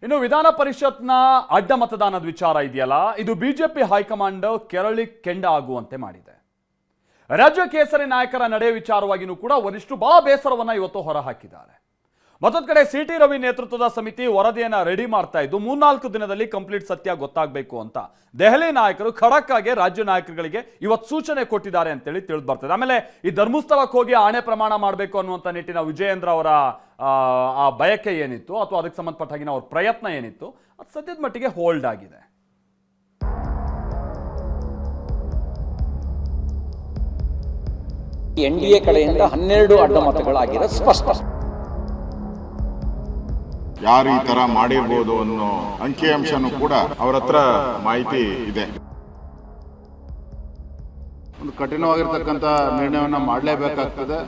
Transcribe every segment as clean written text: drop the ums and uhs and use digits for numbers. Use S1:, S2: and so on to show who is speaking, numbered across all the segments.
S1: ಇನ್ನು ವಿಧಾನ ಪರಿಷತ್ನ ಅಡ್ಡ ಮತದಾನದ ವಿಚಾರ ಇದೆಯಲ್ಲ, ಇದು ಬಿಜೆಪಿ ಹೈಕಮಾಂಡ್ ಕೆರಳಿ ಕೆಂಡ ಆಗುವಂತೆ ಮಾಡಿದೆ. ರಾಜ್ಯ ಕೇಸರಿ ನಾಯಕರ ನಡೆ ವಿಚಾರವಾಗಿಯೂ ಕೂಡ ವರಿಷ್ಠರು ಬಹಳ ಬೇಸರವನ್ನ ಇವತ್ತು ಹೊರಹಾಕಿದ್ದಾರೆ. ಮತ್ತೊಂದು ಕಡೆ ಸಿ ಟಿ ರವಿ ನೇತೃತ್ವದ ಸಮಿತಿ ವರದಿಯನ್ನ ರೆಡಿ ಮಾಡ್ತಾ ಇದ್ದು 3-4 ದಿನದಲ್ಲಿ ಕಂಪ್ಲೀಟ್ ಸತ್ಯ ಗೊತ್ತಾಗಬೇಕು ಅಂತ ದೆಹಲಿ ನಾಯಕರು ಖಡಕ್ ಆಗಿ ರಾಜ್ಯ ನಾಯಕರುಗಳಿಗೆ ಇವತ್ತು ಸೂಚನೆ ಕೊಟ್ಟಿದ್ದಾರೆ ಅಂತೇಳಿ ತಿಳಿದು ಬರ್ತದೆ. ಆಮೇಲೆ ಈ ಧರ್ಮಸ್ಥಳಕ್ಕೆ ಹೋಗಿ ಆಣೆ ಪ್ರಮಾಣ ಮಾಡಬೇಕು ಅನ್ನುವಂಥ ನಿಟ್ಟಿನ ವಿಜಯೇಂದ್ರ ಅವರ ಆ ಬಯಕೆ ಏನಿತ್ತು ಅಥವಾ ಅದಕ್ಕೆ ಸಂಬಂಧಪಟ್ಟ ಹಾಗಿನ ಅವ್ರ ಪ್ರಯತ್ನ ಏನಿತ್ತು ಅದು ಸದ್ಯದ ಮಟ್ಟಿಗೆ ಹೋಲ್ಡ್ ಆಗಿದೆ.
S2: ಎನ್ಡಿಎ ಕಡೆಯಿಂದ 12 ಅಡ್ಡ ಮತಗಳಾಗಿರೋ ಸ್ಪಷ್ಟ.
S3: ಯಾರು ಈ ತರ ಮಾಡಿರ್ಬೋದು ಅನ್ನೋ ಅಂಕಿಅಂಶನೂ ಕೂಡ ಅವರ ಹತ್ರ ಮಾಹಿತಿ ಇದೆ.
S4: ಒಂದು ಕಠಿಣವಾಗಿರ್ತಕ್ಕಂಥ ನಿರ್ಣಯವನ್ನ ಮಾಡಲೇಬೇಕಾಗ್ತದೆ.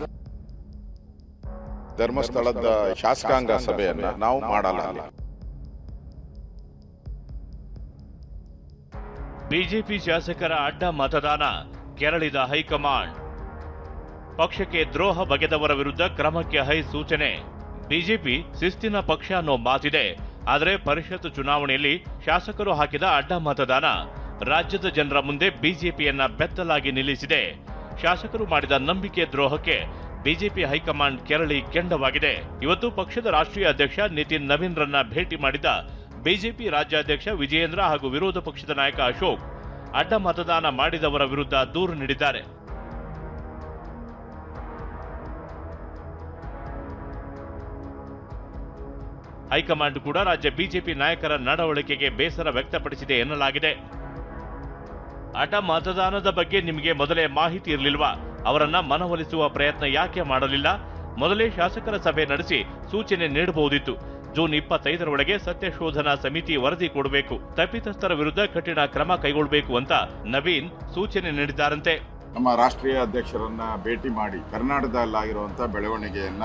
S3: ಧರ್ಮಸ್ಥಳದ ಶಾಸಕಾಂಗ ಸಭೆಯನ್ನ ನಾವು ಮಾಡಲ್ಲ.
S5: ಬಿಜೆಪಿ ಶಾಸಕರ ಅಡ್ಡ ಮತದಾನ ಕೆರಳಿದ ಹೈಕಮಾಂಡ್. ಪಕ್ಷಕ್ಕೆ ದ್ರೋಹ ಬಗೆದವರ ವಿರುದ್ಧ ಕ್ರಮಕ್ಕೆ ಹೈ ಸೂಚನೆ. ಬಿಜೆಪಿ ಶಿಸ್ತಿನ ಪಕ್ಷ ಅನ್ನೋ ಮಾತಿದೆ, ಆದರೆ ಪರಿಷತ್ ಚುನಾವಣೆಯಲ್ಲಿ ಶಾಸಕರು ಹಾಕಿದ ಅಡ್ಡ ಮತದಾನ ರಾಜ್ಯದ ಜನರ ಮುಂದೆ ಬಿಜೆಪಿಯನ್ನ ಬೆತ್ತಲಾಗಿ ನಿಲ್ಲಿಸಿದೆ. ಶಾಸಕರು ಮಾಡಿದ ನಂಬಿಕೆ ದ್ರೋಹಕ್ಕೆ ಬಿಜೆಪಿ ಹೈಕಮಾಂಡ್ ಕೆರಳಿ ಕೆಂಡವಾಗಿದೆ. ಇವತ್ತು ಪಕ್ಷದ ರಾಷ್ಟ್ರೀಯ ಅಧ್ಯಕ್ಷ ನಿತಿನ್ ನವೀನ್ರನ್ನ ಭೇಟಿ ಮಾಡಿದ ಬಿಜೆಪಿ ರಾಜ್ಯಾಧ್ಯಕ್ಷ ವಿಜಯೇಂದ್ರ ಹಾಗೂ ವಿರೋಧ ಪಕ್ಷದ ನಾಯಕ ಅಶೋಕ್ ಅಡ್ಡ ಮತದಾನ ಮಾಡಿದವರ ವಿರುದ್ಧ ದೂರು ನೀಡಿದ್ದಾರೆ. ಹೈಕಮಾಂಡ್ ಕೂಡ ರಾಜ್ಯ ಬಿಜೆಪಿ ನಾಯಕರ ನಡವಳಿಕೆಗೆ ಬೇಸರ ವ್ಯಕ್ತಪಡಿಸಿದೆ ಎನ್ನಲಾಗಿದೆ. ಅಡ್ಡ ಮತದಾನದ ಬಗ್ಗೆ ನಿಮಗೆ ಮೊದಲೇ ಮಾಹಿತಿ ಇರಲಿಲ್ವಾ? ಅವರನ್ನ ಮನವೊಲಿಸುವ ಪ್ರಯತ್ನ ಯಾಕೆ ಮಾಡಲಿಲ್ಲ? ಮೊದಲೇ ಶಾಸಕರ ಸಭೆ ನಡೆಸಿ ಸೂಚನೆ ನೀಡಬಹುದಿತ್ತು. ಜೂನ್ 25ರೊಳಗೆ ಸತ್ಯಶೋಧನಾ ಸಮಿತಿ ವರದಿ ಕೊಡಬೇಕು, ತಪ್ಪಿತಸ್ಥರ ವಿರುದ್ಧ ಕಠಿಣ ಕ್ರಮ ಕೈಗೊಳ್ಳಬೇಕು ಅಂತ ನವೀನ್ ಸೂಚನೆ ನೀಡಿದ್ದಾರಂತೆ.
S3: ನಮ್ಮ ರಾಷ್ಟ್ರೀಯ ಅಧ್ಯಕ್ಷರನ್ನ ಭೇಟಿ ಮಾಡಿ ಕರ್ನಾಟಕದಲ್ಲಾಗಿರುವಂತಹ ಬೆಳವಣಿಗೆಯನ್ನ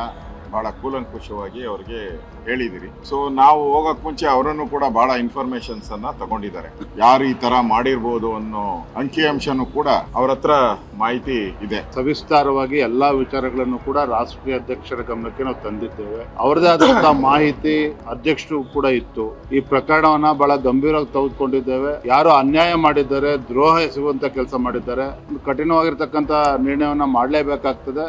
S3: ಬಹಳ ಕೂಲಂಕುಷವಾಗಿ ಅವರಿಗೆ ಹೇಳಿದಿರಿ. ಸೊ ನಾವು ಹೋಗಕ್ ಮುಂಚೆ ಅವರನ್ನು ಕೂಡ ಬಹಳ ಇನ್ಫಾರ್ಮೇಶನ್ಸ್ ಅನ್ನ ತಗೊಂಡಿದ್ದಾರೆ. ಯಾರು ಈ ತರ ಮಾಡಿರ್ಬೋದು ಅನ್ನೋ ಅಂಕಿಅಂಶನೂ ಕೂಡ ಅವರ ಹತ್ರ ಮಾಹಿತಿ ಇದೆ.
S4: ಸವಿಸ್ತಾರವಾಗಿ ಎಲ್ಲಾ ವಿಚಾರಗಳನ್ನು ಕೂಡ ರಾಷ್ಟ್ರೀಯ ಅಧ್ಯಕ್ಷರ ಗಮನಕ್ಕೆ ನಾವು ತಂದಿದ್ದೇವೆ. ಅವರದೇ ಆದಂತಹ ಮಾಹಿತಿ ಅಧ್ಯಕ್ಷರು ಕೂಡ ಇತ್ತು. ಈ ಪ್ರಕರಣವನ್ನ ಬಹಳ ಗಂಭೀರವಾಗಿ ತೆಗೆದುಕೊಂಡಿದ್ದೇವೆ. ಯಾರು ಅನ್ಯಾಯ ಮಾಡಿದ್ದಾರೆ, ದ್ರೋಹ ಎಸಗುವಂತ ಕೆಲಸ ಮಾಡಿದ್ದಾರೆ, ಕಠಿಣವಾಗಿರ್ತಕ್ಕಂಥ ನಿರ್ಣಯವನ್ನ ಮಾಡಲೇಬೇಕಾಗ್ತದೆ.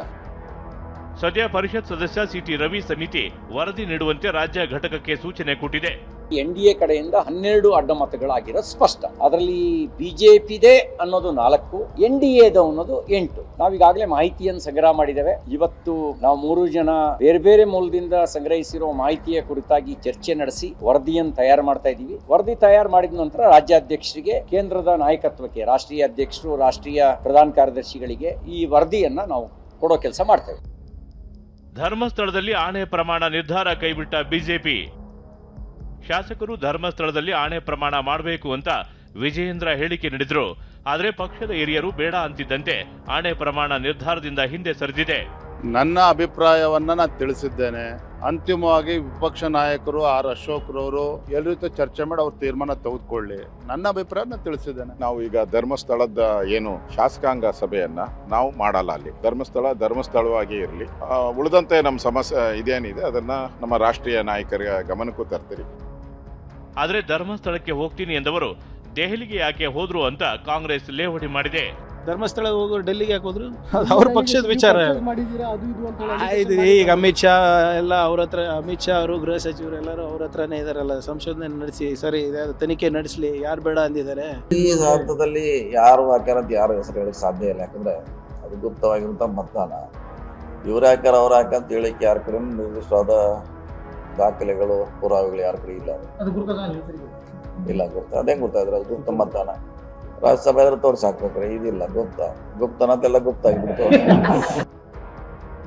S5: ಸದ್ಯ ಪರಿಷತ್ ಸದಸ್ಯ ಸಿ ಟಿ ರವಿ ಸಮಿತಿ ವರದಿ ನೀಡುವಂತೆ ರಾಜ್ಯ ಘಟಕಕ್ಕೆ ಸೂಚನೆ ಕೊಟ್ಟಿದೆ.
S2: ಎನ್ಡಿಎ ಕಡೆಯಿಂದ 12 ಅಡ್ಡ ಮತಗಳಾಗಿರೋ ಸ್ಪಷ್ಟ. ಅದರಲ್ಲಿ ಬಿಜೆಪಿದೆ ಅನ್ನೋದು 4, ಎನ್ಡಿಎದ ಅನ್ನೋದು 8. ನಾವೀಗಾಗಲೇ ಮಾಹಿತಿಯನ್ನು ಸಂಗ್ರಹ ಮಾಡಿದ್ದೇವೆ. ಇವತ್ತು ನಾವು 3 ಜನ ಬೇರೆ ಬೇರೆ ಮೂಲದಿಂದ ಸಂಗ್ರಹಿಸಿರುವ ಮಾಹಿತಿಯ ಕುರಿತಾಗಿ ಚರ್ಚೆ ನಡೆಸಿ ವರದಿಯನ್ನು ತಯಾರು ಮಾಡ್ತಾ ಇದ್ದೀವಿ. ವರದಿ ತಯಾರು ಮಾಡಿದ ನಂತರ ರಾಜ್ಯಾಧ್ಯಕ್ಷರಿಗೆ, ಕೇಂದ್ರದ ನಾಯಕತ್ವಕ್ಕೆ, ರಾಷ್ಟ್ರೀಯ ಅಧ್ಯಕ್ಷರು, ರಾಷ್ಟ್ರೀಯ ಪ್ರಧಾನ ಕಾರ್ಯದರ್ಶಿಗಳಿಗೆ ಈ ವರದಿಯನ್ನ ನಾವು ಕೊಡೋ ಕೆಲಸ ಮಾಡ್ತೇವೆ.
S5: ಧರ್ಮಸ್ಥಳದಲ್ಲಿ ಆಣೆ ಪ್ರಮಾಣ ನಿರ್ಧಾರ ಕೈಬಿಟ್ಟ ಬಿಜೆಪಿ. ಶಾಸಕರು ಧರ್ಮಸ್ಥಳದಲ್ಲಿ ಆಣೆ ಪ್ರಮಾಣ ಮಾಡಬೇಕು ಅಂತ ವಿಜಯೇಂದ್ರ ಹೇಳಿಕೆ ನೀಡಿದ್ರು. ಆದರೆ ಪಕ್ಷದ ಹಿರಿಯರು ಬೇಡ ಅಂತಿದ್ದಂತೆ ಆಣೆ ಪ್ರಮಾಣ ನಿರ್ಧಾರದಿಂದ ಹಿಂದೆ ಸರಿದಿದೆ.
S4: ನನ್ನ ಅಭಿಪ್ರಾಯವನ್ನ ನಾನು ತಿಳಿಸಿದ್ದೇನೆ. ಅಂತಿಮವಾಗಿ ವಿಪಕ್ಷ ನಾಯಕರು ಆರ್ ಅಶೋಕ್ ರವರು ಎಲ್ಲರ ಜೊತೆ ಚರ್ಚೆ ಮಾಡಿ ಅವ್ರ ತೀರ್ಮಾನ ತೆಗೆದುಕೊಳ್ಳಿ. ನನ್ನ ಅಭಿಪ್ರಾಯ ತಿಳಿಸಿದ್ದೇನೆ.
S3: ನಾವು ಈಗ ಧರ್ಮಸ್ಥಳದ ಏನು ಶಾಸಕಾಂಗ ಸಭೆಯನ್ನ ನಾವು ಮಾಡಲ್ಲ. ಅಲ್ಲಿ ಧರ್ಮಸ್ಥಳವಾಗಿ ಇರಲಿ. ಉಳಿದಂತೆ ನಮ್ಮ ಸಮಸ್ಯೆ ಇದೇನಿದೆ ಅದನ್ನ ನಮ್ಮ ರಾಷ್ಟ್ರೀಯ ನಾಯಕರ ಗಮನಕ್ಕೂ ತರ್ತೀರಿ.
S5: ಆದರೆ ಧರ್ಮಸ್ಥಳಕ್ಕೆ ಹೋಗ್ತೀನಿ ಎಂದವರು ದೆಹಲಿಗೆ ಯಾಕೆ ಹೋದ್ರು ಅಂತ ಕಾಂಗ್ರೆಸ್ ಲೇವಡಿ ಮಾಡಿದೆ.
S6: ಧರ್ಮಸ್ಥಳ ಹೋಗೋರು ಡೆಲ್ಲಿಗೆ ಯಾಕೆ ಹೋದ್ರು? ಅವ್ರ ಪಕ್ಷದ ವಿಚಾರ. ಈಗ ಅಮಿತ್ ಶಾ ಎಲ್ಲ ಅವ್ರ ಹತ್ರ, ಅಮಿತ್ ಶಾ ಅವರು ಗೃಹ ಸಚಿವರು ಎಲ್ಲರೂ ಅವ್ರ ಹತ್ರನೇ ಇದಾರಲ್ಲ. ಸಂಶೋಧನೆ ನಡೆಸಿ ಸರಿ ತನಿಖೆ ನಡೆಸಲಿ. ಯಾರು ಬೇಡ ಅಂದಿದ್ದಾರೆ?
S7: ಈ ಹಂತದಲ್ಲಿ ಯಾರು ಹಾಕ್ಯಾರ ಅಂತ ಯಾರು ಹೆಸರು ಹೇಳಕ್ ಸಾಧ್ಯ ಇಲ್ಲ. ಯಾಕಂದ್ರೆ ಅದು ಗುಪ್ತವಾಗಿರುವಂತ ಮತದಾನ. ಇವ್ರು ಹಾಕ್ಯಾರ ಅವ್ರು ಹಾಕಂತ ಹೇಳಿಕ್ಕೆ ಯಾರ ಕಡೆ ನಿರ್ದಿಷ್ಟವಾದ ದಾಖಲೆಗಳು, ಪುರಾವೆಗಳು ಯಾರ ಕಡೆ ಇಲ್ಲ. ಇಲ್ಲ ಗೊತ್ತಾ? ಅದೇ ಗೊತ್ತಾದ್ರೆ ಅದು ಗುಪ್ತ ಮತದಾನ. ರಾಜ್ಯಸಭೆ ಆದ್ರೆ ತೋರ್ಸಿ ಹಾಕ್ಬೇಕ್ರೆ. ಇದಿಲ್ಲ, ಗುಪ್ತನಂತೆಲ್ಲ ಗುಪ್ತ ಆಗಿಬಿಡ್ತು.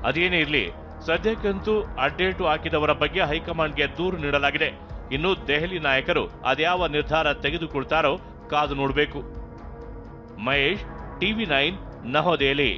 S5: ಅದೇನೇ ಇರ್ಲಿ, ಸದ್ಯಕ್ಕಂತೂ ಅಡ್ಡೇಟು ಹಾಕಿದವರ ಬಗ್ಗೆ ಹೈಕಮಾಂಡ್ಗೆ ದೂರು ನೀಡಲಾಗಿದೆ. ಇನ್ನು ದೆಹಲಿ ನಾಯಕರು ಅದ್ಯಾವ ನಿರ್ಧಾರ ತೆಗೆದುಕೊಳ್ತಾರೋ ಕಾದು ನೋಡಬೇಕು. ಮಹೇಶ್, ಟಿವಿ9, ನವದೆಹಲಿ.